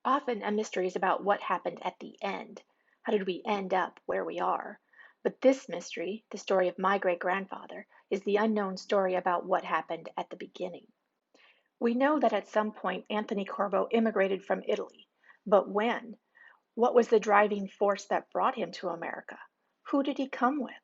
Often a mystery is about what happened at the end. How did we end up where we are? But this mystery, the story of my great grandfather, is the unknown story about what happened at the beginning. We know that at some point Anthony Corbo immigrated from Italy. But when? What was the driving force that brought him to America? Who did he come with?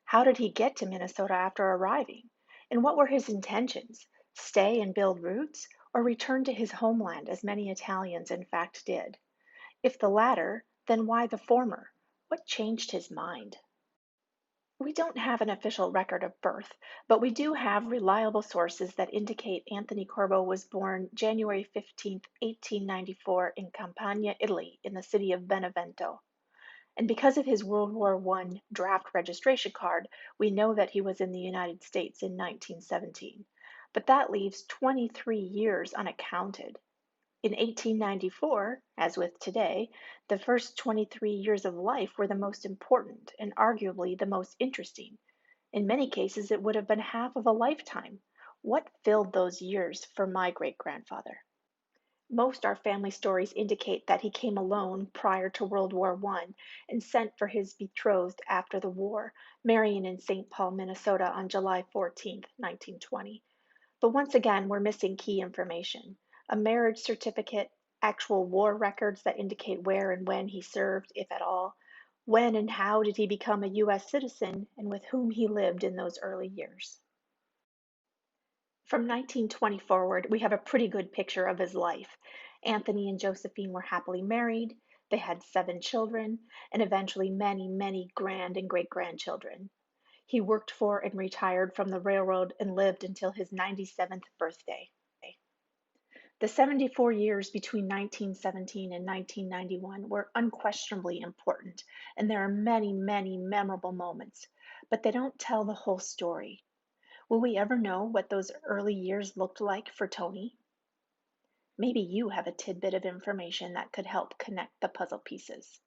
How did he get to Minnesota after arriving? And what were his intentions? Stay and build roots, or return to his homeland, as many Italians in fact did? If the latter, then why the former? What changed his mind? We don't have an official record of birth, but we do have reliable sources that indicate Anthony Corbo was born January 15th, 1894, in Campania, Italy, in the city of Benevento. And because of his World War I draft registration card, we know that he was in the United States in 1917. But that leaves 23 years unaccounted. In 1894, as with today, the first 23 years of life were the most important and arguably the most interesting. In many cases, it would have been half of a lifetime. What filled those years for my great grandfather? Most our family stories indicate that he came alone prior to World War I and sent for his betrothed after the war, marrying in St. Paul, Minnesota on July 14th, 1920. But once again, we're missing key information: a marriage certificate, actual war records that indicate where and when he served, if at all, when and how did he become a U.S. citizen, and with whom he lived in those early years. From 1920 forward, we have a pretty good picture of his life. Anthony and Josephine were happily married, they had 7 children, and eventually many, many grand and great grandchildren. He worked for and retired from the railroad and lived until his 97th birthday. The 74 years between 1917 and 1991 were unquestionably important, and there are many, many memorable moments, but they don't tell the whole story. Will we ever know what those early years looked like for Tony? Maybe you have a tidbit of information that could help connect the puzzle pieces.